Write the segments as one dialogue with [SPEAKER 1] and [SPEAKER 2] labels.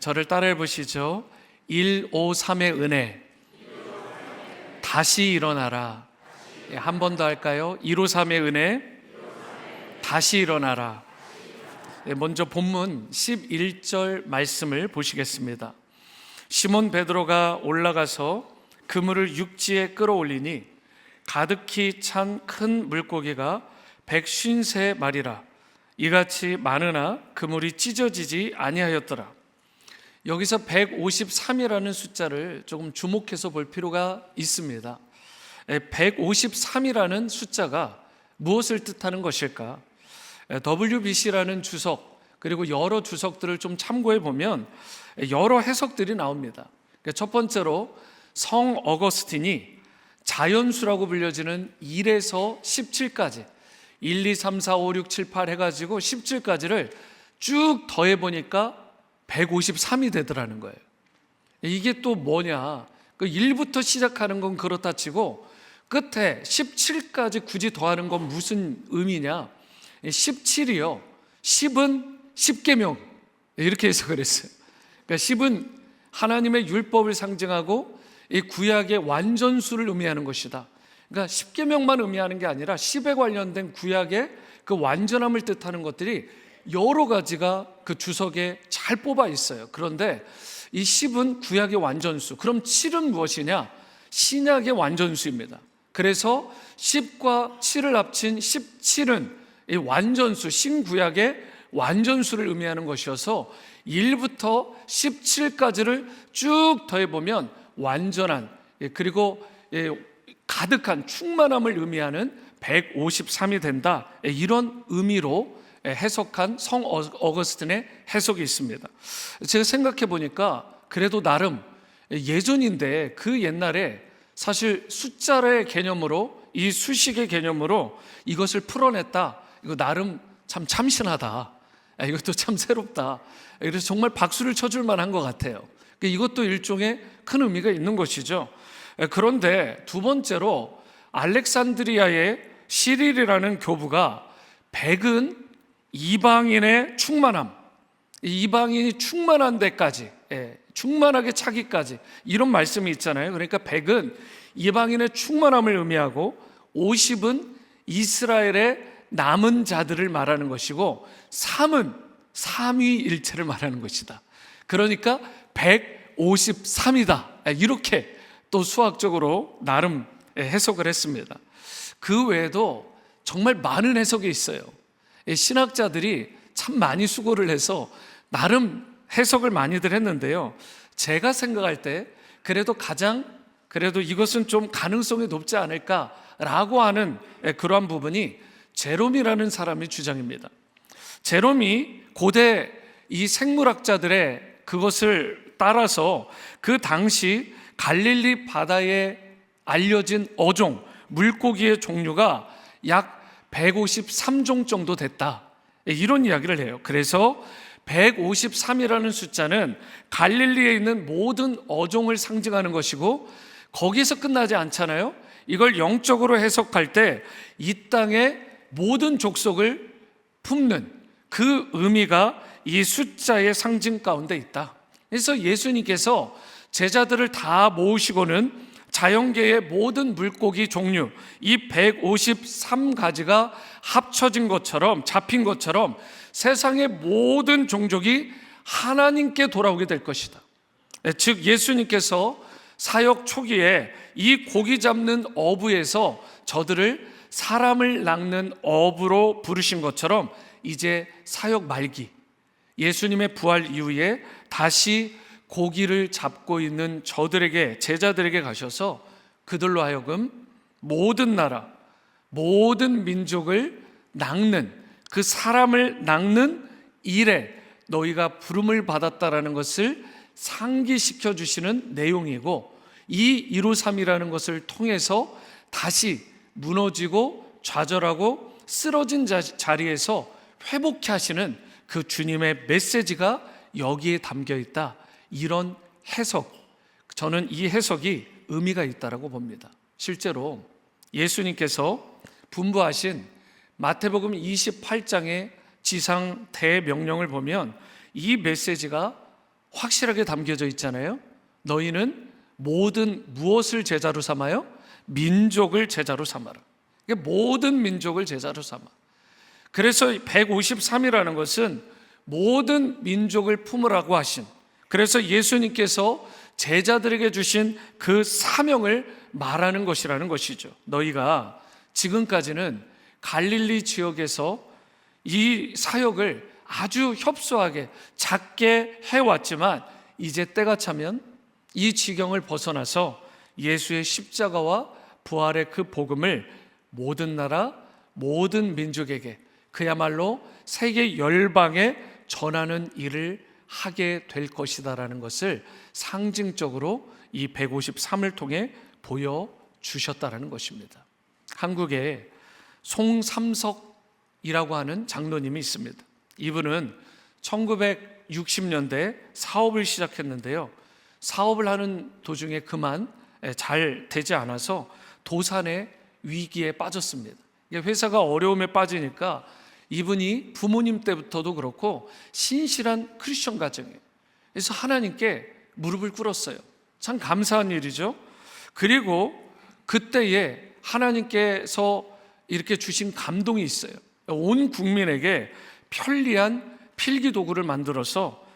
[SPEAKER 1] 저를 따라해 보시죠. 153의 은혜. 다시 일어나라. 한 번 더 할까요? 153의 은혜. 다시 일어나라. 먼저 본문 11절 말씀을 보시겠습니다. 시몬 베드로가 올라가서 그물을 육지에 끌어올리니 가득히 찬 큰 물고기가 153마리라. 이같이 많으나 그물이 찢어지지 아니하였더라. 여기서 153이라는 숫자를 조금 주목해서 볼 필요가 있습니다. 153이라는 숫자가 무엇을 뜻하는 것일까? WBC라는 주석, 그리고 여러 주석들을 좀 참고해 보면 여러 해석들이 나옵니다. 첫 번째로 성 어거스틴이 자연수라고 불려지는 1에서 17까지 1, 2, 3, 4, 5, 6, 7, 8 해가지고 17까지를 쭉 더해 보니까 153이 되더라는 거예요. 이게 또 뭐냐? 그 1부터 시작하는 건 그렇다 치고 끝에 17까지 굳이 더하는 건 무슨 의미냐? 17이요. 10은 10계명 이렇게 해석을 했어요. 그러니까 10은 하나님의 율법을 상징하고 이 구약의 완전수를 의미하는 것이다. 그러니까 10계명만 의미하는 게 아니라 10에 관련된 구약의 그 완전함을 뜻하는 것들이 여러 가지가 그 주석에 잘 뽑아 있어요. 그런데 이 10은 구약의 완전수, 그럼 7은 무엇이냐? 신약의 완전수입니다. 그래서 10과 7을 합친 17은 이 완전수, 신구약의 완전수를 의미하는 것이어서 1부터 17까지를 쭉 더해보면 완전한, 그리고 가득한 충만함을 의미하는 153이 된다, 이런 의미로 해석한 성 어거스틴의 해석이 있습니다. 제가 생각해 보니까 그래도 나름 예전인데 그 옛날에 사실 숫자의 개념으로, 이 수식의 개념으로 이것을 풀어냈다. 이거 나름 참 참신하다. 이것도 참 새롭다. 그래서 정말 박수를 쳐줄 만한 것 같아요. 이것도 일종의 큰 의미가 있는 것이죠. 그런데 두 번째로 알렉산드리아의 시릴이라는 교부가 100은 이방인의 충만함, 이방인이 충만한 데까지, 충만하게 차기까지, 이런 말씀이 있잖아요. 그러니까 100은 이방인의 충만함을 의미하고 50은 이스라엘의 남은 자들을 말하는 것이고 3은 삼위일체를 말하는 것이다. 그러니까 153이다. 이렇게 또 수학적으로 나름 해석을 했습니다. 그 외에도 정말 많은 해석이 있어요. 신학자들이 참 많이 수고를 해서 나름 해석을 많이들 했는데요. 제가 생각할 때 그래도 이것은 좀 가능성이 높지 않을까라고 하는 그러한 부분이 제롬이라는 사람의 주장입니다. 제롬이 고대 이 생물학자들의 그것을 따라서 그 당시 갈릴리 바다에 알려진 어종, 물고기의 종류가 약 153종 정도 됐다, 이런 이야기를 해요. 그래서 153이라는 숫자는 갈릴리에 있는 모든 어종을 상징하는 것이고 거기서 끝나지 않잖아요. 이걸 영적으로 해석할 때 이 땅의 모든 족속을 품는 그 의미가 이 숫자의 상징 가운데 있다. 그래서 예수님께서 제자들을 다 모으시고는 자연계의 모든 물고기 종류, 이 153가지가 합쳐진 것처럼, 잡힌 것처럼 세상의 모든 종족이 하나님께 돌아오게 될 것이다. 즉 예수님께서 사역 초기에 이 고기 잡는 어부에서 저들을 사람을 낚는 어부로 부르신 것처럼 이제 사역 말기, 예수님의 부활 이후에 다시 고기를 잡고 있는 저들에게, 제자들에게 가셔서 그들로 하여금 모든 나라, 모든 민족을 낚는, 그 사람을 낚는 일에 너희가 부름을 받았다라는 것을 상기시켜 주시는 내용이고, 이 153이라는 것을 통해서 다시 무너지고 좌절하고 쓰러진 자리에서 회복케 하시는 그 주님의 메시지가 여기에 담겨 있다, 이런 해석, 저는 이 해석이 의미가 있다고 봅니다. 실제로 예수님께서 분부하신 마태복음 28장의 지상 대명령을 보면 이 메시지가 확실하게 담겨져 있잖아요. 너희는 모든 무엇을 제자로 삼아요? 민족을 제자로 삼아라. 모든 민족을 제자로 삼아. 그래서 153이라는 것은 모든 민족을 품으라고 하신, 그래서 예수님께서 제자들에게 주신 그 사명을 말하는 것이라는 것이죠. 너희가 지금까지는 갈릴리 지역에서 이 사역을 아주 협소하게 작게 해왔지만 이제 때가 차면 이 지경을 벗어나서 예수의 십자가와 부활의 그 복음을 모든 나라, 모든 민족에게, 그야말로 세계 열방에 전하는 일을 하게 될 것이다라는 것을 상징적으로 이 153을 통해 보여주셨다라는 것입니다. 한국에 송삼석이라고 하는 장로님이 있습니다. 이분은 1960년대 사업을 시작했는데요, 사업을 하는 도중에 그만 잘 되지 않아서 도산의 위기에 빠졌습니다. 회사가 어려움에 빠지니까 이분이 부모님 때부터도 그렇고 신실한 크리스천 가정이에요. 그래서 하나님께 무릎을 꿇었어요. 참 감사한 일이죠. 그리고 그때에 하나님께서 이렇게 주신 감동이 있어요. 온 국민에게 편리한 필기 도구를 만들어서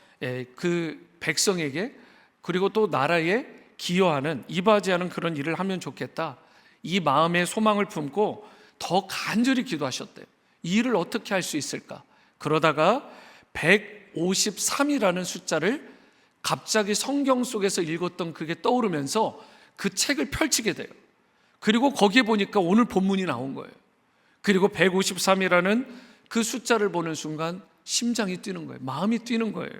[SPEAKER 1] 그 백성에게, 그리고 또 나라에 기여하는, 이바지하는 그런 일을 하면 좋겠다, 이 마음의 소망을 품고 더 간절히 기도하셨대요. 이 일을 어떻게 할 수 있을까? 그러다가 153이라는 숫자를 갑자기 성경 속에서 읽었던 그게 떠오르면서 그 책을 펼치게 돼요. 그리고 거기에 보니까 오늘 본문이 나온 거예요. 그리고 153이라는 그 숫자를 보는 순간 심장이 뛰는 거예요. 마음이 뛰는 거예요.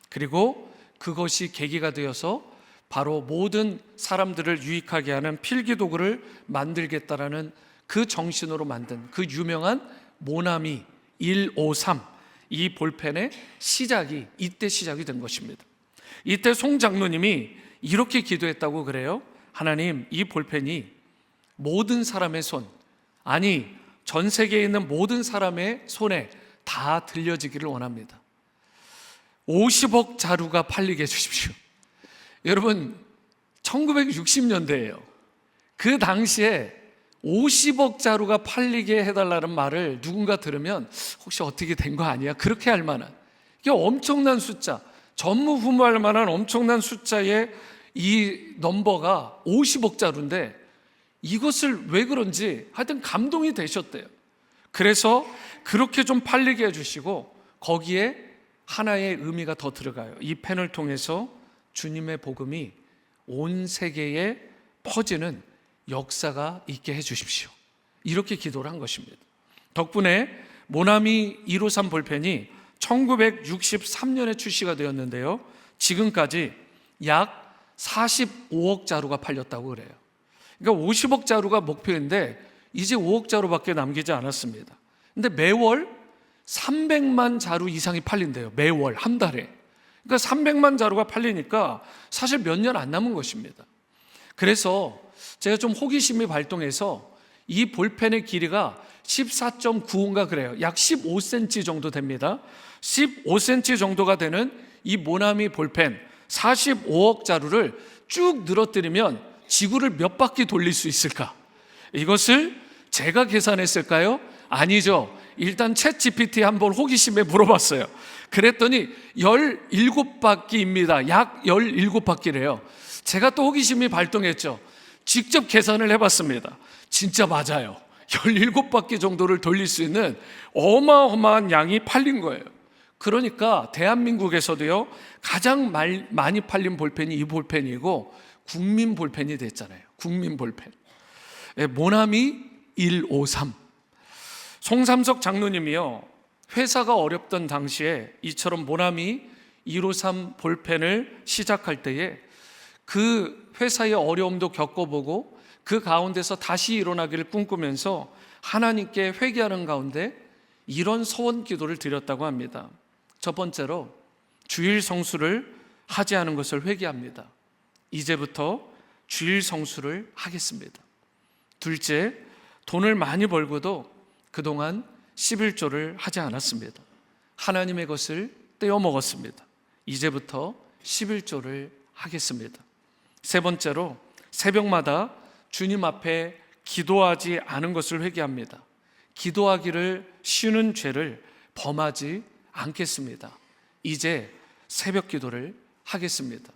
[SPEAKER 1] 그리고 그것이 계기가 되어서 바로 모든 사람들을 유익하게 하는 필기도구를 만들겠다라는 그 정신으로 만든 그 유명한 모나미 153, 이 볼펜의 시작이 이때 시작이 된 것입니다. 이때 송 장로님이 이렇게 기도했다고 그래요. 하나님, 이 볼펜이 모든 사람의 손, 아니 전 세계에 있는 모든 사람의 손에 다 들려지기를 원합니다. 50억 자루가 팔리게 해주십시오. 여러분, 1960년대예요. 그 당시에 50억 자루가 팔리게 해달라는 말을 누군가 들으면 혹시 어떻게 된 거 아니야? 그렇게 할 만한, 이게 엄청난 숫자, 전무후무할 만한 엄청난 숫자의 이 넘버가 50억 자루인데 이것을 왜 그런지 하여튼 감동이 되셨대요. 그래서 그렇게 좀 팔리게 해주시고 거기에 하나의 의미가 더 들어가요. 이 펜을 통해서 주님의 복음이 온 세계에 퍼지는 역사가 있게 해주십시오. 이렇게 기도를 한 것입니다. 덕분에 모나미 153 볼펜이 1963년에 출시가 되었는데요, 지금까지 약 45억 자루가 팔렸다고 그래요. 그러니까 50억 자루가 목표인데 이제 5억 자루밖에 남기지 않았습니다. 근데 매월 300만 자루 이상이 팔린대요. 매월, 한 달에. 그러니까 300만 자루가 팔리니까 사실 몇 년 안 남은 것입니다. 그래서 제가 좀 호기심이 발동해서 이 볼펜의 길이가 14.95인가 그래요. 약 15cm 정도 됩니다. 15cm 정도가 되는 이 모나미 볼펜 45억 자루를 쭉 늘어뜨리면 지구를 몇 바퀴 돌릴 수 있을까? 이것을 제가 계산했을까요? 아니죠. 일단 챗 GPT 한번 호기심에 물어봤어요. 그랬더니 17바퀴입니다. 약 17바퀴래요. 제가 또 호기심이 발동했죠. 직접 계산을 해봤습니다. 진짜 맞아요. 17바퀴 정도를 돌릴 수 있는 어마어마한 양이 팔린 거예요. 그러니까 대한민국에서도요, 가장 많이 팔린 볼펜이 이 볼펜이고 국민 볼펜이 됐잖아요. 국민 볼펜. 모나미 153. 송삼석 장로님이요, 회사가 어렵던 당시에 이처럼 모나미 153 볼펜을 시작할 때에 그 회사의 어려움도 겪어보고 그 가운데서 다시 일어나기를 꿈꾸면서 하나님께 회개하는 가운데 이런 서원 기도를 드렸다고 합니다. 첫 번째로 주일 성수를 하지 않은 것을 회개합니다. 이제부터 주일 성수를 하겠습니다. 둘째, 돈을 많이 벌고도 그동안 11조를 하지 않았습니다. 하나님의 것을 떼어 먹었습니다. 이제부터 11조를 하겠습니다. 세 번째로 새벽마다 주님 앞에 기도하지 않은 것을 회개합니다. 기도하기를 쉬는 죄를 범하지 않겠습니다. 이제 새벽 기도를 하겠습니다.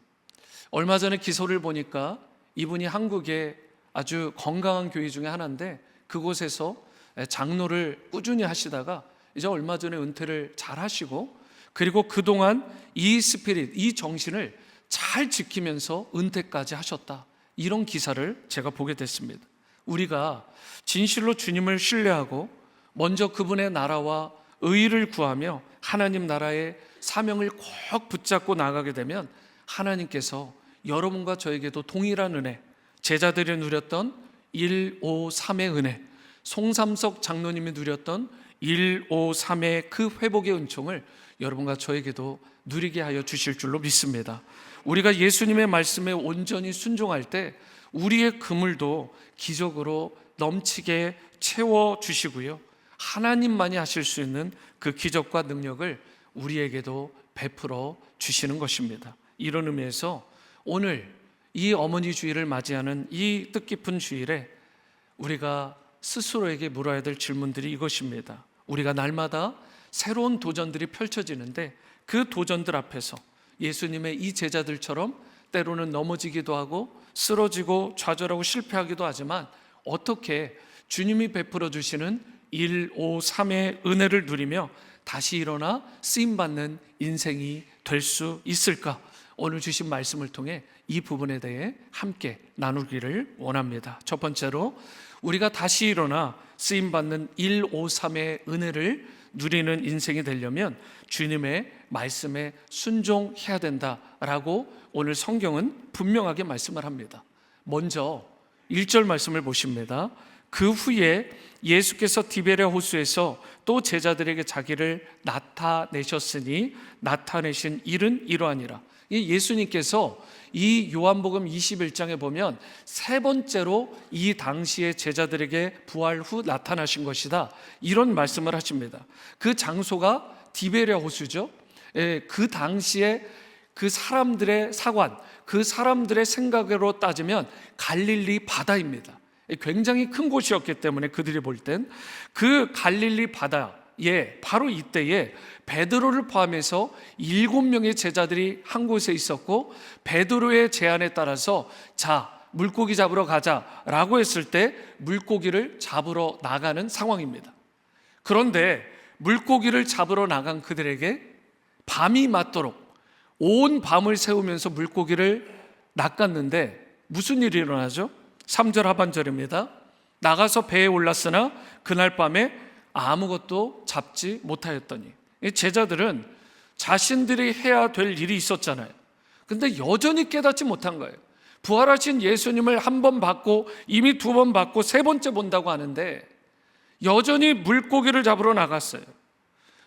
[SPEAKER 1] 얼마 전에 기소를 보니까 이분이 한국의 아주 건강한 교회 중에 하나인데 그곳에서 장로를 꾸준히 하시다가 이제 얼마 전에 은퇴를 잘 하시고, 그리고 그동안 이 스피릿, 이 정신을 잘 지키면서 은퇴까지 하셨다, 이런 기사를 제가 보게 됐습니다. 우리가 진실로 주님을 신뢰하고 먼저 그분의 나라와 의를 구하며 하나님 나라의 사명을 꼭 붙잡고 나가게 되면 하나님께서 여러분과 저에게도 동일한 은혜, 제자들이 누렸던 153의 은혜, 송삼석 장로님이 누렸던 153의 그 회복의 은총을 여러분과 저에게도 누리게 하여 주실 줄로 믿습니다. 우리가 예수님의 말씀에 온전히 순종할 때 우리의 그물도 기적으로 넘치게 채워주시고요, 하나님만이 하실 수 있는 그 기적과 능력을 우리에게도 베풀어 주시는 것입니다. 이런 의미에서 오늘 이 어머니 주일을 맞이하는 이 뜻깊은 주일에 우리가 스스로에게 물어야 될 질문들이 이것입니다. 우리가 날마다 새로운 도전들이 펼쳐지는데 그 도전들 앞에서 예수님의 이 제자들처럼 때로는 넘어지기도 하고 쓰러지고 좌절하고 실패하기도 하지만 어떻게 주님이 베풀어 주시는 153의 은혜를 누리며 다시 일어나 쓰임받는 인생이 될 수 있을까? 오늘 주신 말씀을 통해 이 부분에 대해 함께 나누기를 원합니다. 첫 번째로 우리가 다시 일어나 쓰임받는 153의 은혜를 누리는 인생이 되려면 주님의 말씀에 순종해야 된다라고 오늘 성경은 분명하게 말씀을 합니다. 먼저 1절 말씀을 보십니다. 그 후에 예수께서 디베랴 호수에서 또 제자들에게 자기를 나타내셨으니 나타내신 일은 이러하니라. 예수님께서 이 요한복음 21장에 보면 세 번째로 이 당시의 제자들에게 부활 후 나타나신 것이다, 이런 말씀을 하십니다. 그 장소가 디베랴 호수죠. 그 당시에 그 사람들의 사관, 그 사람들의 생각으로 따지면 갈릴리 바다입니다. 굉장히 큰 곳이었기 때문에 그들이 볼 땐 그 갈릴리 바다에 바로 이때에 베드로를 포함해서 7명의 제자들이 한 곳에 있었고, 베드로의 제안에 따라서 자, 물고기 잡으러 가자라고 했을 때 물고기를 잡으러 나가는 상황입니다. 그런데 물고기를 잡으러 나간 그들에게 밤이 맞도록 온 밤을 새우면서 물고기를 낚았는데 무슨 일이 일어나죠? 3절 하반절입니다. 나가서 배에 올랐으나 그날 밤에 아무것도 잡지 못하였더니. 제자들은 자신들이 해야 될 일이 있었잖아요. 근데 여전히 깨닫지 못한 거예요. 부활하신 예수님을 한 번 받고 이미 2번 받고 3번째 본다고 하는데 여전히 물고기를 잡으러 나갔어요.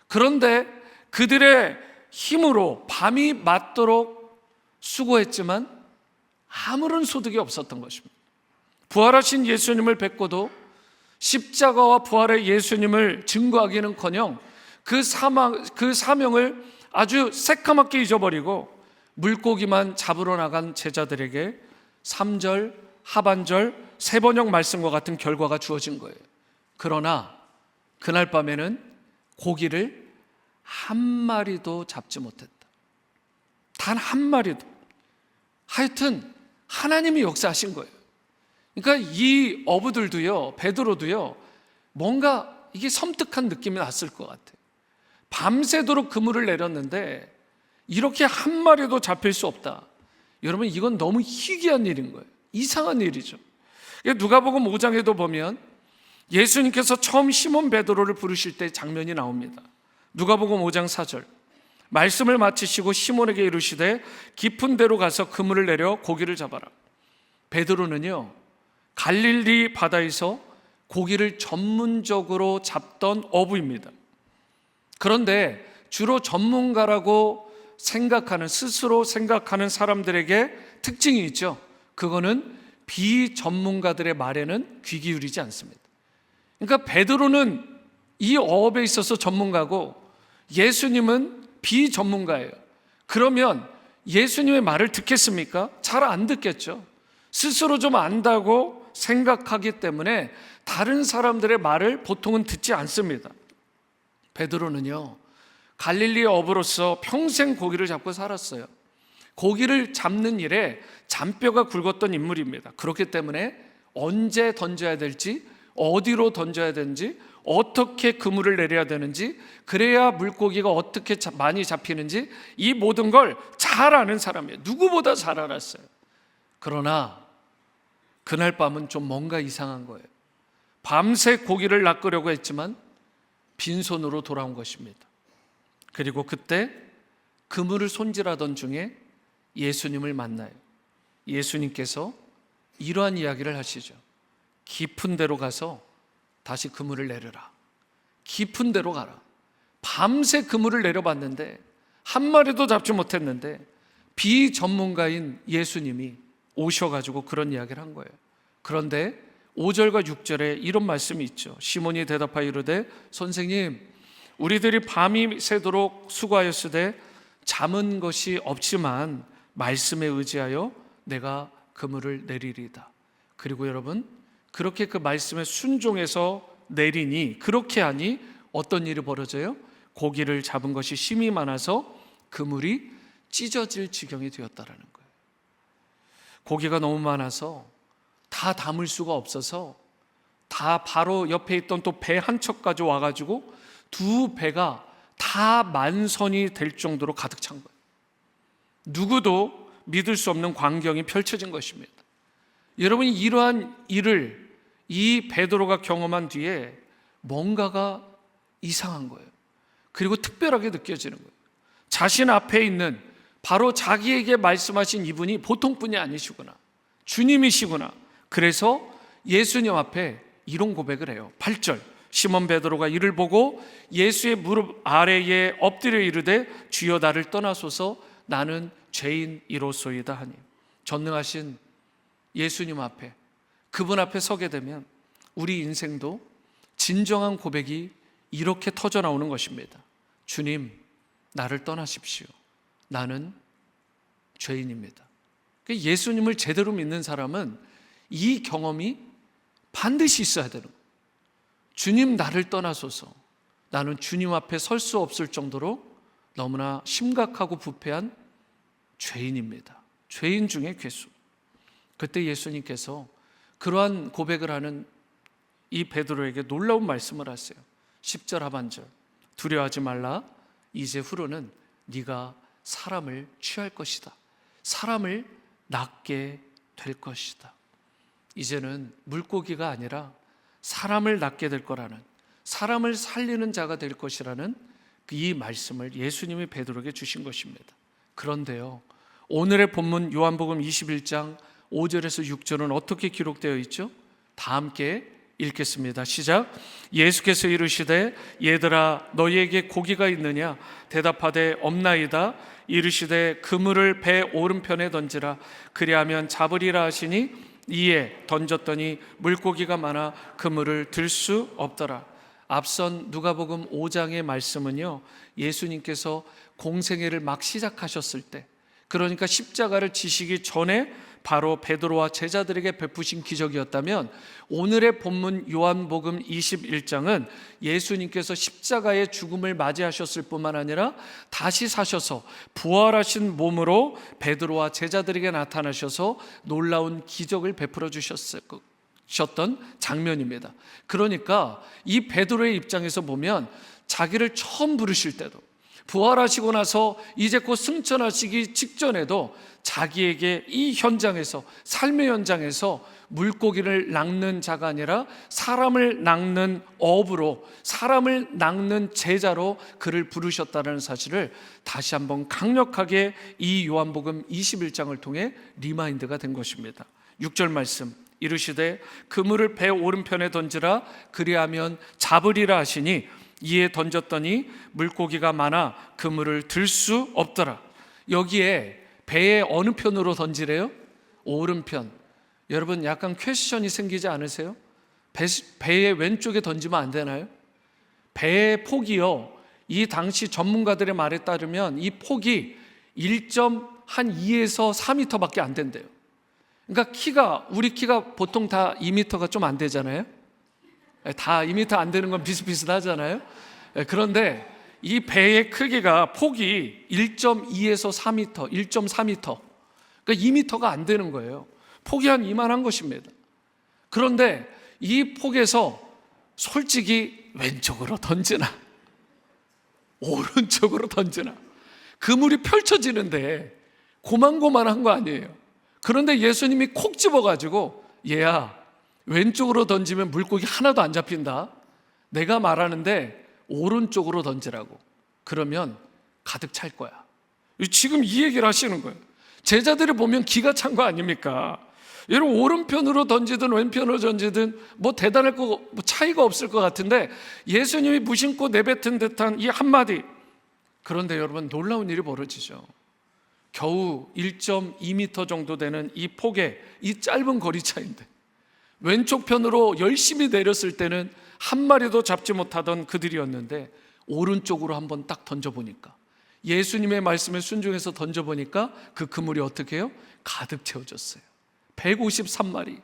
[SPEAKER 1] 그런데 그들의 힘으로 밤이 맞도록 수고했지만 아무런 소득이 없었던 것입니다. 부활하신 예수님을 뵙고도 십자가와 부활의 예수님을 증거하기는커녕 그 사명을 아주 새까맣게 잊어버리고 물고기만 잡으러 나간 제자들에게 3절 하반절 세번역 말씀과 같은 결과가 주어진 거예요. 그러나 그날 밤에는 고기를 한 마리도 잡지 못했다. 단 한 마리도. 하여튼 하나님이 역사하신 거예요. 그러니까 이 어부들도요, 베드로도요, 뭔가 이게 섬뜩한 느낌이 났을 것 같아요. 밤새도록 그물을 내렸는데 이렇게 한 마리도 잡힐 수 없다. 여러분, 이건 너무 희귀한 일인 거예요. 이상한 일이죠. 누가복음 5장에도 보면 예수님께서 처음 시몬 베드로를 부르실 때 장면이 나옵니다. 누가복음 5장 4절. 말씀을 마치시고 시몬에게 이르시되 깊은 데로 가서 그물을 내려 고기를 잡아라. 베드로는요, 갈릴리 바다에서 고기를 전문적으로 잡던 어부입니다. 그런데 주로 전문가라고 생각하는, 스스로 생각하는 사람들에게 특징이 있죠. 그거는 비전문가들의 말에는 귀 기울이지 않습니다. 그러니까 베드로는 이 어업에 있어서 전문가고 예수님은 비전문가예요. 그러면 예수님의 말을 듣겠습니까? 잘 안 듣겠죠. 스스로 좀 안다고 생각하기 때문에 다른 사람들의 말을 보통은 듣지 않습니다. 베드로는요, 갈릴리의 어부로서 평생 고기를 잡고 살았어요. 고기를 잡는 일에 잔뼈가 굵었던 인물입니다. 그렇기 때문에 언제 던져야 될지, 어디로 던져야 되는지, 어떻게 그물을 내려야 되는지, 그래야 물고기가 어떻게 많이 잡히는지, 이 모든 걸 잘 아는 사람이에요. 누구보다 잘 알았어요. 그러나 그날 밤은 좀 뭔가 이상한 거예요. 밤새 고기를 낚으려고 했지만 빈손으로 돌아온 것입니다. 그리고 그때 그물을 손질하던 중에 예수님을 만나요. 예수님께서 이러한 이야기를 하시죠. 깊은 데로 가서 다시 그물을 내려라. 깊은 데로 가라. 밤새 그물을 내려봤는데 한 마리도 잡지 못했는데 비전문가인 예수님이 오셔가지고 그런 이야기를 한 거예요. 그런데 5절과 6절에 이런 말씀이 있죠. 시몬이 대답하여 이르되 선생님, 우리들이 밤이 새도록 수고하였으되 잠은 것이 없지만 말씀에 의지하여 내가 그물을 내리리다. 그리고 여러분, 그렇게 그 말씀에 순종해서 내리니, 그렇게 하니 어떤 일이 벌어져요? 고기를 잡은 것이 심이 많아서 그물이 찢어질 지경이 되었다라는 거예요. 고기가 너무 많아서 다 담을 수가 없어서 다 바로 옆에 있던 또 배 한 척까지 와가지고 두 배가 다 만선이 될 정도로 가득 찬 거예요. 누구도 믿을 수 없는 광경이 펼쳐진 것입니다. 여러분이 이러한 일을 이 베드로가 경험한 뒤에 뭔가가 이상한 거예요. 그리고 특별하게 느껴지는 거예요. 자신 앞에 있는 바로 자기에게 말씀하신 이분이 보통 분이 아니시구나, 주님이시구나. 그래서 예수님 앞에 이런 고백을 해요. 8절, 시몬 베드로가 이를 보고 예수의 무릎 아래에 엎드려 이르되 주여 나를 떠나소서 나는 죄인이로소이다 하니. 전능하신 예수님 앞에, 그분 앞에 서게 되면 우리 인생도 진정한 고백이 이렇게 터져 나오는 것입니다. 주님, 나를 떠나십시오. 나는 죄인입니다. 예수님을 제대로 믿는 사람은 이 경험이 반드시 있어야 되는 거예요. 주님, 나를 떠나소서. 나는 주님 앞에 설 수 없을 정도로 너무나 심각하고 부패한 죄인입니다. 죄인 중에 괴수. 그때 예수님께서 그러한 고백을 하는 이 베드로에게 놀라운 말씀을 하세요. 10절 하반절, 두려워하지 말라. 이제 후로는 네가 사람을 취할 것이다. 사람을 낚게 될 것이다. 이제는 물고기가 아니라 사람을 낚게 될 거라는, 사람을 살리는 자가 될 것이라는 이 말씀을 예수님이 베드로에게 주신 것입니다. 그런데요, 오늘의 본문 요한복음 21장 5절에서 6절은 어떻게 기록되어 있죠? 다 함께 읽겠습니다. 시작. 예수께서 이르시되 얘들아 너희에게 고기가 있느냐? 대답하되 없나이다. 이르시되 그물을 배 오른편에 던지라. 그리하면 잡으리라 하시니 이에 던졌더니 물고기가 많아 그물을 들 수 없더라. 앞선 누가복음 5장의 말씀은요, 예수님께서 공생애를 막 시작하셨을 때, 그러니까 십자가를 지시기 전에 바로 베드로와 제자들에게 베푸신 기적이었다면, 오늘의 본문 요한복음 21장은 예수님께서 십자가의 죽음을 맞이하셨을 뿐만 아니라 다시 사셔서 부활하신 몸으로 베드로와 제자들에게 나타나셔서 놀라운 기적을 베풀어 주셨던 장면입니다. 그러니까 이 베드로의 입장에서 보면 자기를 처음 부르실 때도, 부활하시고 나서 이제 곧 승천하시기 직전에도 자기에게 이 현장에서, 삶의 현장에서 물고기를 낚는 자가 아니라 사람을 낚는 어부로, 사람을 낚는 제자로 그를 부르셨다는 사실을 다시 한번 강력하게 이 요한복음 21장을 통해 리마인드가 된 것입니다. 6절 말씀, 이르시되 그물을 배 오른편에 던지라. 그리하면 잡으리라 하시니 이에 던졌더니 물고기가 많아 그물을 들 수 없더라. 여기에 배의 어느 편으로 던지래요? 오른편. 여러분, 약간 퀘스천이 생기지 않으세요? 배의 왼쪽에 던지면 안 되나요? 배의 폭이요, 이 당시 전문가들의 말에 따르면 이 폭이 한 2에서 4m밖에 안 된대요. 그러니까 우리 키가 보통 다 2m가 좀 안 되잖아요. 다 2m 안 되는 건 비슷비슷하잖아요. 그런데 이 배의 크기가 폭이 1.2에서 4m, 1.4m, 그러니까 2m가 안 되는 거예요. 폭이 한 이만한 것입니다. 그런데 이 폭에서 솔직히 왼쪽으로 던지나 오른쪽으로 던지나 그물이 펼쳐지는데 고만고만한 거 아니에요. 그런데 예수님이 콕 집어가지고 얘야, 왼쪽으로 던지면 물고기 하나도 안 잡힌다. 내가 말하는데 오른쪽으로 던지라고. 그러면 가득 찰 거야. 지금 이 얘기를 하시는 거예요. 제자들이 보면 기가 찬 거 아닙니까? 여러분, 오른편으로 던지든 왼편으로 던지든 뭐 대단할 거 차이가 없을 것 같은데 예수님이 무심코 내뱉은 듯한 이 한마디. 그런데 여러분, 놀라운 일이 벌어지죠. 겨우 1.2m 정도 되는 이 폭에 이 짧은 거리 차인데 왼쪽 편으로 열심히 내렸을 때는 한 마리도 잡지 못하던 그들이었는데 오른쪽으로 한번 딱 던져보니까, 예수님의 말씀에 순종해서 던져보니까 그 그물이 어떻게 해요? 가득 채워졌어요. 153마리.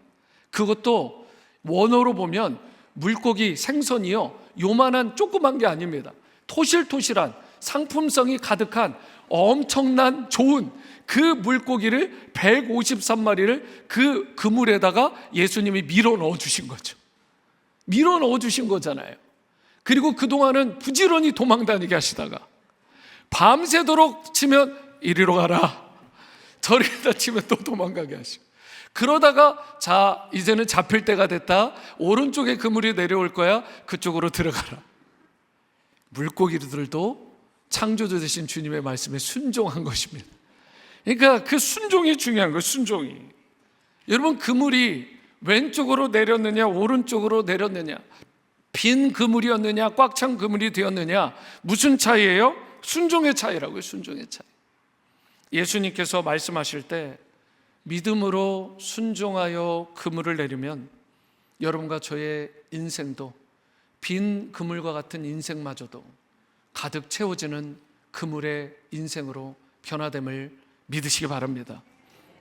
[SPEAKER 1] 그것도 원어로 보면 물고기, 생선이요, 요만한 조그만 게 아닙니다. 토실토실한 상품성이 가득한 엄청난 좋은 그 물고기를 153마리를 그 그물에다가 예수님이 밀어 넣어 주신 거죠. 밀어 넣어 주신 거잖아요. 그리고 그동안은 부지런히 도망다니게 하시다가 밤새도록 치면 이리로 가라, 저리다 치면 또 도망가게 하시고, 그러다가 자, 이제는 잡힐 때가 됐다, 오른쪽에 그물이 내려올 거야, 그쪽으로 들어가라. 물고기들도 창조주 되신 주님의 말씀에 순종한 것입니다. 그러니까 그 순종이 중요한 거예요. 순종이. 여러분, 그물이 왼쪽으로 내렸느냐 오른쪽으로 내렸느냐, 빈 그물이었느냐 꽉 찬 그물이 되었느냐, 무슨 차이예요? 순종의 차이라고요. 순종의 차이. 예수님께서 말씀하실 때 믿음으로 순종하여 그물을 내리면 여러분과 저의 인생도 빈 그물과 같은 인생마저도 가득 채워지는 그물의 인생으로 변화됨을 믿으시기 바랍니다.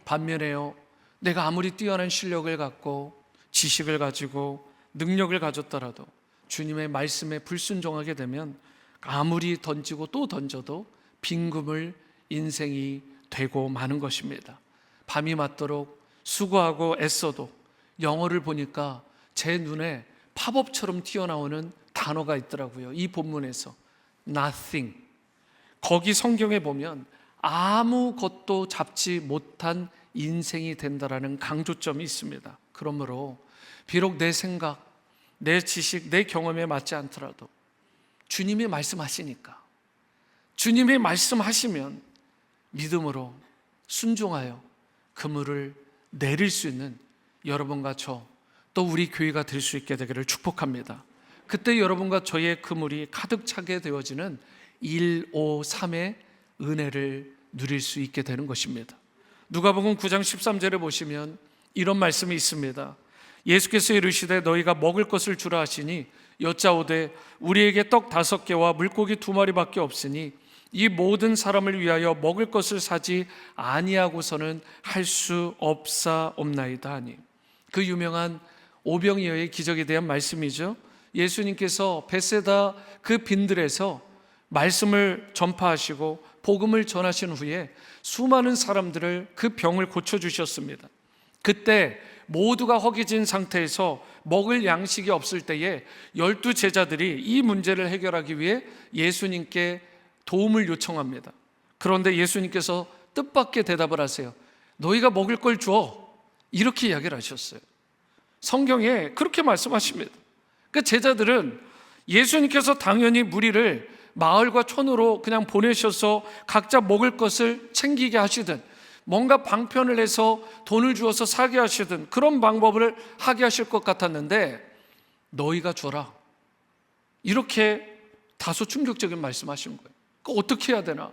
[SPEAKER 1] 반면에요, 내가 아무리 뛰어난 실력을 갖고 지식을 가지고 능력을 가졌더라도 주님의 말씀에 불순종하게 되면 아무리 던지고 또 던져도 빈 그물 인생이 되고 마는 것입니다. 밤이 맞도록 수고하고 애써도 영어를 보니까 제 눈에 팝업처럼 튀어나오는 단어가 있더라고요. 이 본문에서 nothing, 거기 성경에 보면 아무것도 잡지 못한 인생이 된다라는 강조점이 있습니다. 그러므로 비록 내 생각, 내 지식, 내 경험에 맞지 않더라도 주님이 말씀하시니까, 주님이 말씀하시면 믿음으로 순종하여 그물을 내릴 수 있는 여러분과 저, 또 우리 교회가 될 수 있게 되기를 축복합니다. 그때 여러분과 저의 그물이 가득 차게 되어지는 153의 은혜를 누릴 수 있게 되는 것입니다. 누가복음 9장 13절에 보시면 이런 말씀이 있습니다. 예수께서 이르시되 너희가 먹을 것을 주라 하시니 여짜오되 우리에게 떡 5개와 물고기 2마리밖에 없으니 이 모든 사람을 위하여 먹을 것을 사지 아니하고서는 할 수 없사옵나이다 하니. 그 유명한 오병이어의 기적에 대한 말씀이죠. 예수님께서 벳세다 그 빈들에서 말씀을 전파하시고 복음을 전하신 후에 수많은 사람들을 그 병을 고쳐주셨습니다. 그때 모두가 허기진 상태에서 먹을 양식이 없을 때에 12 제자들이 이 문제를 해결하기 위해 예수님께 도움을 요청합니다. 그런데 예수님께서 뜻밖의 대답을 하세요. 너희가 먹을 걸 줘, 이렇게 이야기를 하셨어요. 성경에 그렇게 말씀하십니다. 그 제자들은 예수님께서 당연히 무리를 마을과 촌으로 그냥 보내셔서 각자 먹을 것을 챙기게 하시든 뭔가 방편을 해서 돈을 주어서 사게 하시든 그런 방법을 하게 하실 것 같았는데 너희가 줘라, 이렇게 다소 충격적인 말씀하신 거예요. 어떻게 해야 되나?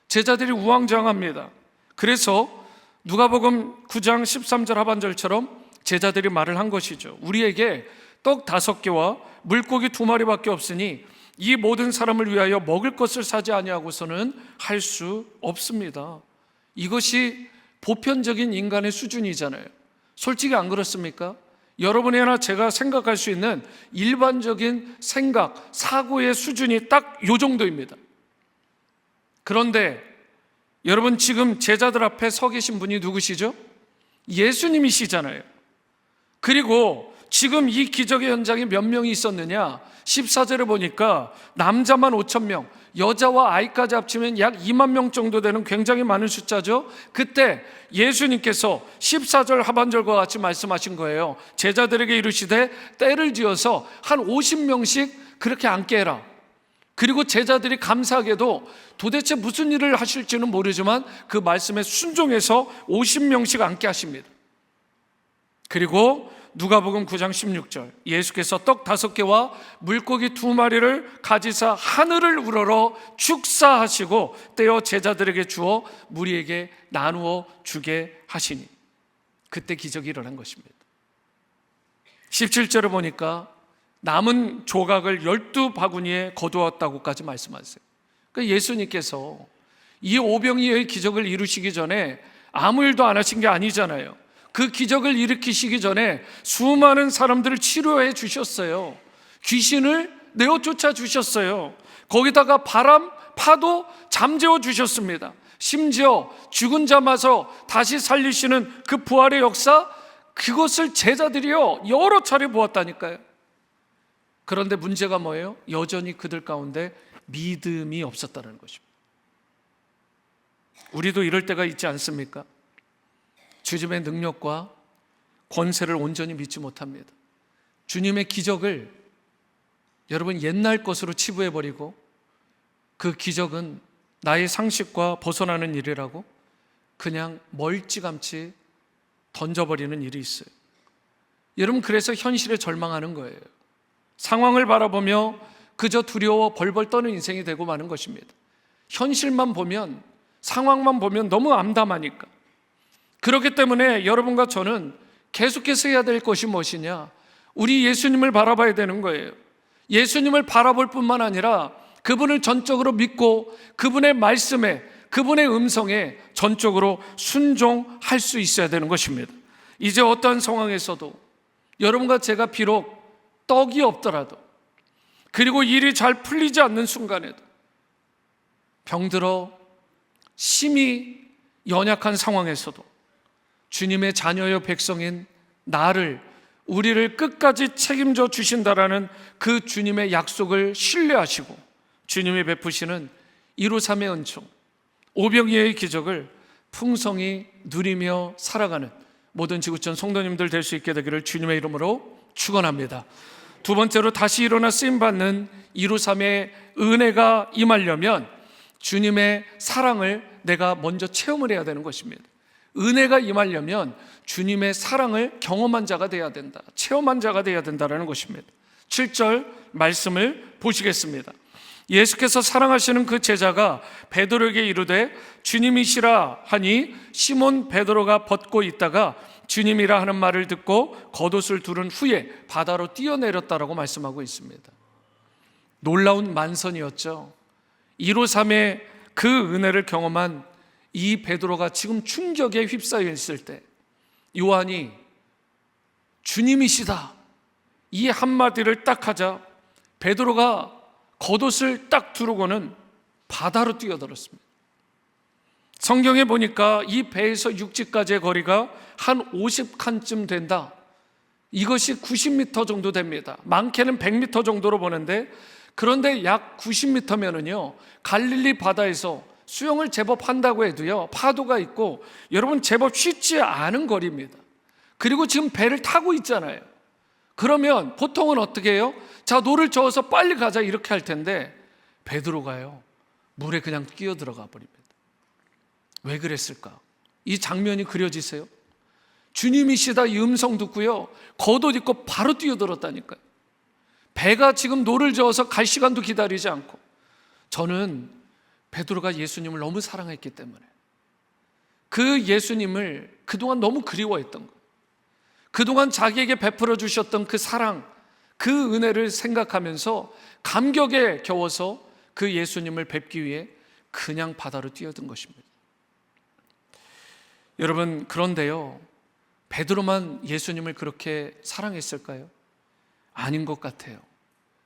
[SPEAKER 1] 제자들이 우왕좌왕합니다. 그래서 누가복음 9장 13절 하반절처럼 제자들이 말을 한 것이죠. 우리에게 떡 5개와 물고기 2마리밖에 없으니 이 모든 사람을 위하여 먹을 것을 사지 아니하고서는 할 수 없습니다. 이것이 보편적인 인간의 수준이잖아요. 솔직히 안 그렇습니까? 여러분이나 제가 생각할 수 있는 일반적인 생각, 사고의 수준이 딱 요 정도입니다. 그런데 여러분, 지금 제자들 앞에 서 계신 분이 누구시죠? 예수님이시잖아요. 그리고 지금 이 기적의 현장에 몇 명이 있었느냐? 14절에 보니까 남자만 5,000명, 여자와 아이까지 합치면 약 2만 명 정도 되는 굉장히 많은 숫자죠. 그때 예수님께서 14절 하반절과 같이 말씀하신 거예요. 제자들에게 이르시되 때를 지어서 한 50명씩 그렇게 앉게 해라. 그리고 제자들이 감사하게도 도대체 무슨 일을 하실지는 모르지만 그 말씀에 순종해서 50명씩 앉게 하십니다. 그리고 누가복음 9장 16절, 예수께서 떡 5개와 물고기 2마리를 가지사 하늘을 우러러 축사하시고 떼어 제자들에게 주어 무리에게 나누어 주게 하시니, 그때 기적이 일어난 것입니다. 17절에 보니까 남은 조각을 12바구니에 거두었다고까지 말씀하세요. 그러니까 예수님께서 이 오병이어의 기적을 이루시기 전에 아무 일도 안 하신 게 아니잖아요. 그 기적을 일으키시기 전에 수많은 사람들을 치료해 주셨어요. 귀신을 내어 쫓아 주셨어요. 거기다가 바람, 파도 잠재워 주셨습니다. 심지어 죽은 자 마저 다시 살리시는 그 부활의 역사, 그것을 제자들이요 여러 차례 보았다니까요. 그런데 문제가 뭐예요? 여전히 그들 가운데 믿음이 없었다는 것입니다. 우리도 이럴 때가 있지 않습니까? 주님의 능력과 권세를 온전히 믿지 못합니다. 주님의 기적을 여러분 옛날 것으로 치부해버리고 그 기적은 나의 상식과 벗어나는 일이라고 그냥 멀찌감치 던져버리는 일이 있어요. 여러분, 그래서 현실에 절망하는 거예요. 상황을 바라보며 그저 두려워 벌벌 떠는 인생이 되고 마는 것입니다. 현실만 보면, 상황만 보면 너무 암담하니까. 그렇기 때문에 여러분과 저는 계속해서 해야 될 것이 무엇이냐? 우리 예수님을 바라봐야 되는 거예요. 예수님을 바라볼 뿐만 아니라 그분을 전적으로 믿고 그분의 말씀에, 그분의 음성에 전적으로 순종할 수 있어야 되는 것입니다. 이제 어떠한 상황에서도 여러분과 제가 비록 떡이 없더라도, 그리고 일이 잘 풀리지 않는 순간에도, 병들어 심히 연약한 상황에서도 주님의 자녀여 백성인 나를, 우리를 끝까지 책임져 주신다라는 그 주님의 약속을 신뢰하시고 주님이 베푸시는 153의 은총, 오병이어의 기적을 풍성히 누리며 살아가는 모든 지구촌 성도님들 될 수 있게 되기를 주님의 이름으로 축원합니다. 두 번째로, 다시 일어나 쓰임받는 153의 은혜가 임하려면 주님의 사랑을 내가 먼저 체험을 해야 되는 것입니다. 은혜가 임하려면 주님의 사랑을 경험한 자가 되어야 된다, 체험한 자가 되어야 된다는 것입니다. 7절 말씀을 보시겠습니다. 예수께서 사랑하시는 그 제자가 베드로에게 이르되 주님이시라 하니 시몬 베드로가 벗고 있다가 주님이라 하는 말을 듣고 겉옷을 두른 후에 바다로 뛰어내렸다라고 말씀하고 있습니다. 놀라운 만선이었죠. 153의 그 은혜를 경험한 이 베드로가 지금 충격에 휩싸여 있을 때 요한이 주님이시다 이 한마디를 딱 하자 베드로가 겉옷을 딱 두르고는 바다로 뛰어들었습니다. 성경에 보니까 이 배에서 육지까지의 거리가 한 50칸쯤 된다. 이것이 90m 정도 됩니다. 많게는 100m 정도로 보는데, 그런데 약 90m면은요 갈릴리 바다에서 수영을 제법 한다고 해도요 파도가 있고 여러분 제법 쉽지 않은 거리입니다. 그리고 지금 배를 타고 있잖아요. 그러면 보통은 어떻게 해요? 자, 노를 저어서 빨리 가자 이렇게 할 텐데 베드로가요 물에 그냥 뛰어들어가 버립니다. 왜 그랬을까? 이 장면이 그려지세요? 주님이시다 이 음성 듣고요 겉옷 입고 바로 뛰어들었다니까요. 배가 지금 노를 저어서 갈 시간도 기다리지 않고. 저는 베드로가 예수님을 너무 사랑했기 때문에 그 예수님을 그동안 너무 그리워했던 거예요. 그동안 자기에게 베풀어 주셨던 그 사랑, 그 은혜를 생각하면서 감격에 겨워서 그 예수님을 뵙기 위해 그냥 바다로 뛰어든 것입니다. 여러분, 그런데요, 베드로만 예수님을 그렇게 사랑했을까요? 아닌 것 같아요.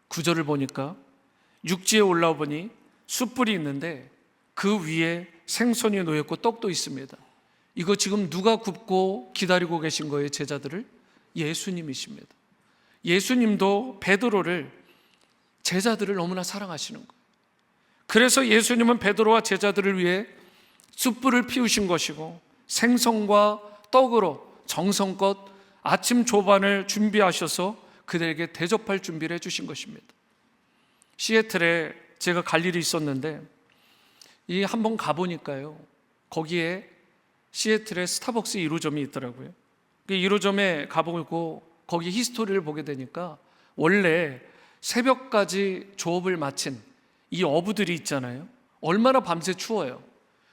[SPEAKER 1] 9절을 보니까 육지에 올라와 보니 숯불이 있는데 그 위에 생선이 놓였고 떡도 있습니다. 이거 지금 누가 굽고 기다리고 계신 거예요? 제자들을? 예수님이십니다. 예수님도 베드로를, 제자들을 너무나 사랑하시는 거예요. 그래서 예수님은 베드로와 제자들을 위해 숯불을 피우신 것이고 생선과 떡으로 정성껏 아침 조반을 준비하셔서 그들에게 대접할 준비를 해주신 것입니다. 시애틀에 제가 갈 일이 있었는데 한번 가보니까요, 거기에 시애틀에 스타벅스 1호점이 있더라고요. 1호점에 가보고 거기 히스토리를 보게 되니까 원래 새벽까지 조업을 마친 이 어부들이 있잖아요, 얼마나 밤새 추워요.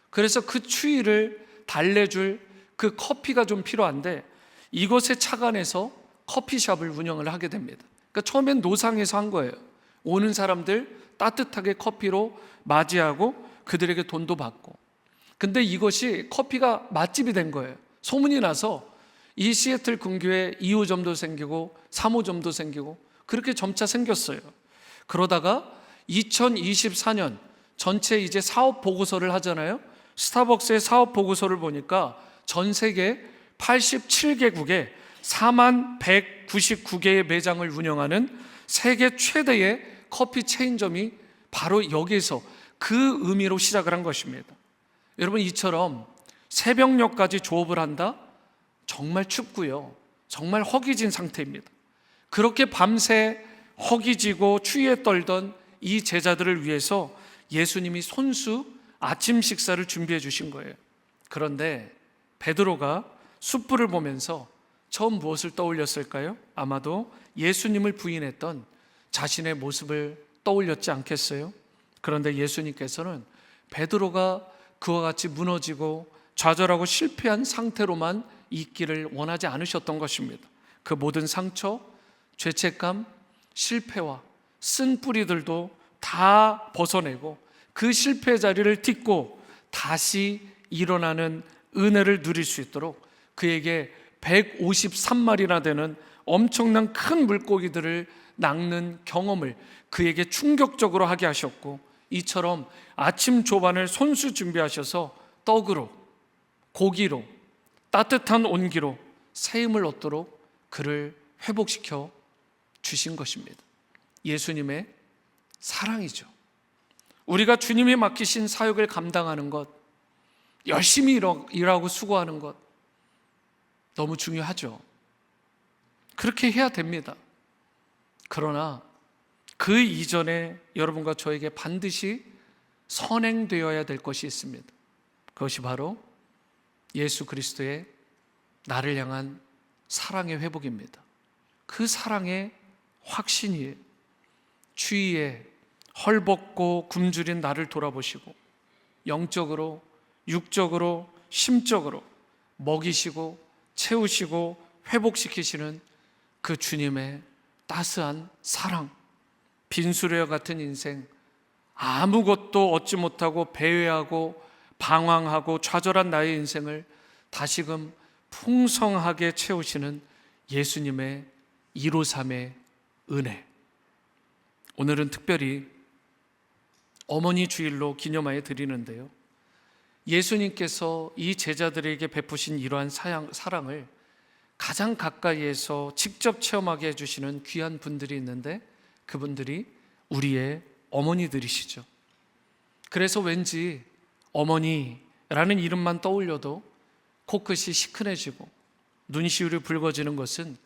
[SPEAKER 1] 그래서 그 추위를 달래줄 그 커피가 좀 필요한데 이곳에 착안해서 커피숍을 운영을 하게 됩니다. 그러니까 처음엔 노상에서 한 거예요. 오는 사람들 따뜻하게 커피로 맞이하고 그들에게 돈도 받고. 근데 이것이 커피가 맛집이 된 거예요. 소문이 나서 이 시애틀 근교에 2호점도 생기고 3호점도 생기고 그렇게 점차 생겼어요. 그러다가 2024년 전체 이제 사업 보고서를 하잖아요. 스타벅스의 사업 보고서를 보니까 전 세계 87개국에 4199개의 매장을 운영하는 세계 최대의 커피 체인점이 바로 여기에서 그 의미로 시작을 한 것입니다. 여러분, 이처럼 새벽녘까지 조업을 한다? 정말 춥고요, 정말 허기진 상태입니다. 그렇게 밤새 허기지고 추위에 떨던 이 제자들을 위해서 예수님이 손수 아침 식사를 준비해 주신 거예요. 그런데 베드로가 숯불을 보면서 처음 무엇을 떠올렸을까요? 아마도 예수님을 부인했던 자신의 모습을 떠올렸지 않겠어요? 그런데 예수님께서는 베드로가 그와 같이 무너지고 좌절하고 실패한 상태로만 있기를 원하지 않으셨던 것입니다. 그 모든 상처, 죄책감, 실패와 쓴 뿌리들도 다 벗어내고 그 실패 자리를 딛고 다시 일어나는 은혜를 누릴 수 있도록 그에게 153마리나 되는 엄청난 큰 물고기들을 낚는 경험을 그에게 충격적으로 하게 하셨고, 이처럼 아침 조반을 손수 준비하셔서 떡으로, 고기로, 따뜻한 온기로 새 힘을 얻도록 그를 회복시켜 주신 것입니다. 예수님의 사랑이죠. 우리가 주님이 맡기신 사역을 감당하는 것, 열심히 일하고 수고하는 것 너무 중요하죠. 그렇게 해야 됩니다. 그러나 그 이전에 여러분과 저에게 반드시 선행되어야 될 것이 있습니다. 그것이 바로 예수 그리스도의 나를 향한 사랑의 회복입니다. 그 사랑의 확신이에요. 추위에 헐벗고 굶주린 나를 돌아보시고 영적으로, 육적으로, 심적으로 먹이시고 채우시고 회복시키시는 그 주님의 따스한 사랑, 빈수레와 같은 인생, 아무것도 얻지 못하고 배회하고 방황하고 좌절한 나의 인생을 다시금 풍성하게 채우시는 예수님의 153의 은혜. 오늘은 특별히 어머니 주일로 기념하여 드리는데요, 예수님께서 이 제자들에게 베푸신 이러한 사랑을 가장 가까이에서 직접 체험하게 해주시는 귀한 분들이 있는데 그분들이 우리의 어머니들이시죠. 그래서 왠지 어머니라는 이름만 떠올려도 코끝이 시큰해지고 눈시울이 붉어지는 것은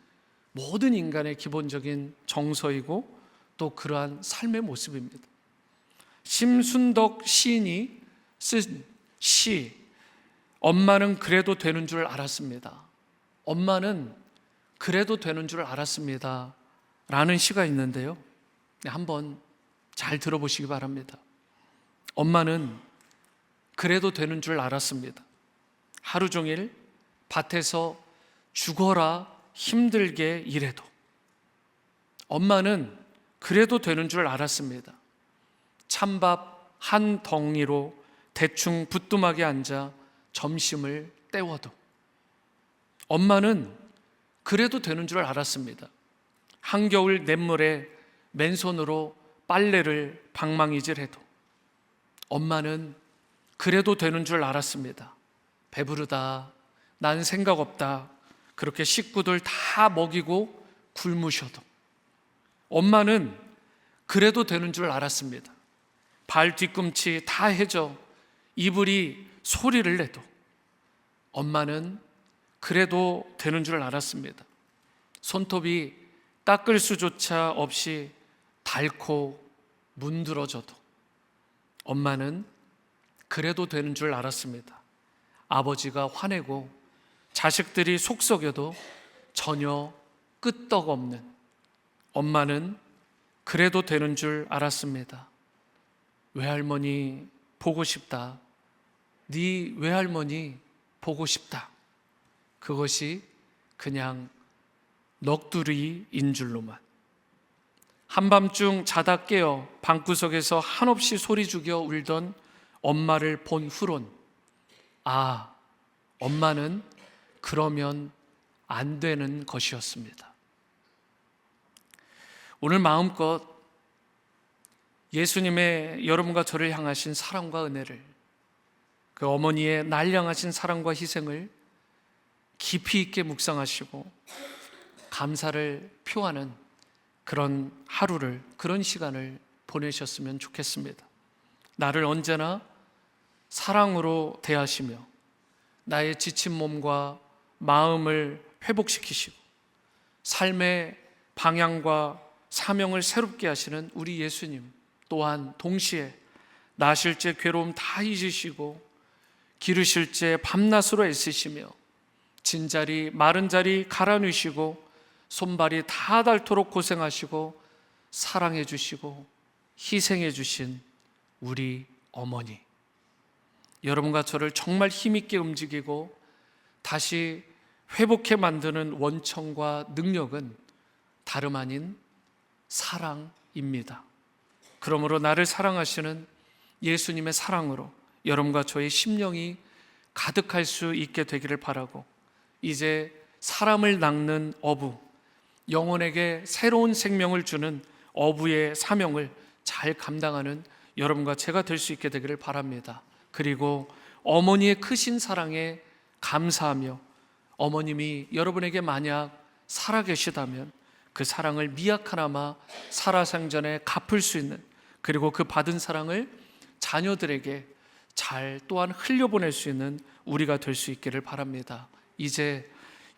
[SPEAKER 1] 모든 인간의 기본적인 정서이고 또 그러한 삶의 모습입니다. 심순덕 시인이 쓴 시, 엄마는 그래도 되는 줄 알았습니다. 엄마는 그래도 되는 줄 알았습니다 라는 시가 있는데요, 한번 잘 들어보시기 바랍니다. 엄마는 그래도 되는 줄 알았습니다. 하루 종일 밭에서 죽어라 힘들게 일해도 엄마는 그래도 되는 줄 알았습니다. 찬밥 한 덩이로 대충 부뚜막에 앉아 점심을 때워도 엄마는 그래도 되는 줄 알았습니다. 한겨울 냇물에 맨손으로 빨래를 방망이질해도 엄마는 그래도 되는 줄 알았습니다. 배부르다, 난 생각 없다, 그렇게 식구들 다 먹이고 굶으셔도 엄마는 그래도 되는 줄 알았습니다. 발 뒤꿈치 다 해져 이불이 소리를 내도 엄마는 그래도 되는 줄 알았습니다. 손톱이 닦을 수조차 없이 닳고 문드러져도 엄마는 그래도 되는 줄 알았습니다. 아버지가 화내고 자식들이 속썩여도 전혀 끄떡없는 엄마는 그래도 되는 줄 알았습니다. 외할머니 보고 싶다. 네 외할머니 보고 싶다. 그것이 그냥 넋두리인 줄로만. 한밤중 자다 깨어 방구석에서 한없이 소리 죽여 울던 엄마를 본 후론, 아, 엄마는 그러면 안 되는 것이었습니다. 오늘 마음껏 예수님의 여러분과 저를 향하신 사랑과 은혜를, 그 어머니의 날 향하신 사랑과 희생을 깊이 있게 묵상하시고 감사를 표하는 그런 하루를, 그런 시간을 보내셨으면 좋겠습니다. 나를 언제나 사랑으로 대하시며 나의 지친 몸과 마음을 회복시키시고 삶의 방향과 사명을 새롭게 하시는 우리 예수님, 또한 동시에 나실 때 괴로움 다 잊으시고 기르실 때 밤낮으로 애쓰시며 진자리 마른 자리 갈아넣으시고 손발이 다 닳도록 고생하시고 사랑해 주시고 희생해 주신 우리 어머니, 여러분과 저를 정말 힘있게 움직이고 다시 회복해 만드는 원천과 능력은 다름 아닌 사랑입니다. 그러므로 나를 사랑하시는 예수님의 사랑으로 여러분과 저의 심령이 가득할 수 있게 되기를 바라고, 이제 사람을 낚는 어부, 영혼에게 새로운 생명을 주는 어부의 사명을 잘 감당하는 여러분과 제가 될 수 있게 되기를 바랍니다. 그리고 어머니의 크신 사랑에 감사하며 어머님이 여러분에게 만약 살아계시다면 그 사랑을 미약하나마 살아생전에 갚을 수 있는, 그리고 그 받은 사랑을 자녀들에게 잘 또한 흘려보낼 수 있는 우리가 될 수 있기를 바랍니다. 이제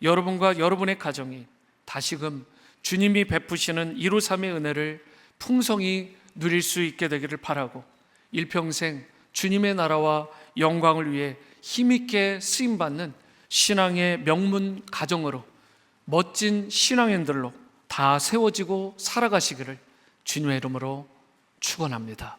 [SPEAKER 1] 여러분과 여러분의 가정이 다시금 주님이 베푸시는 153의 은혜를 풍성히 누릴 수 있게 되기를 바라고, 일평생 주님의 나라와 영광을 위해 힘있게 쓰임받는 신앙의 명문 가정으로 멋진 신앙인들로 다 세워지고 살아가시기를 주님의 이름으로 축원합니다.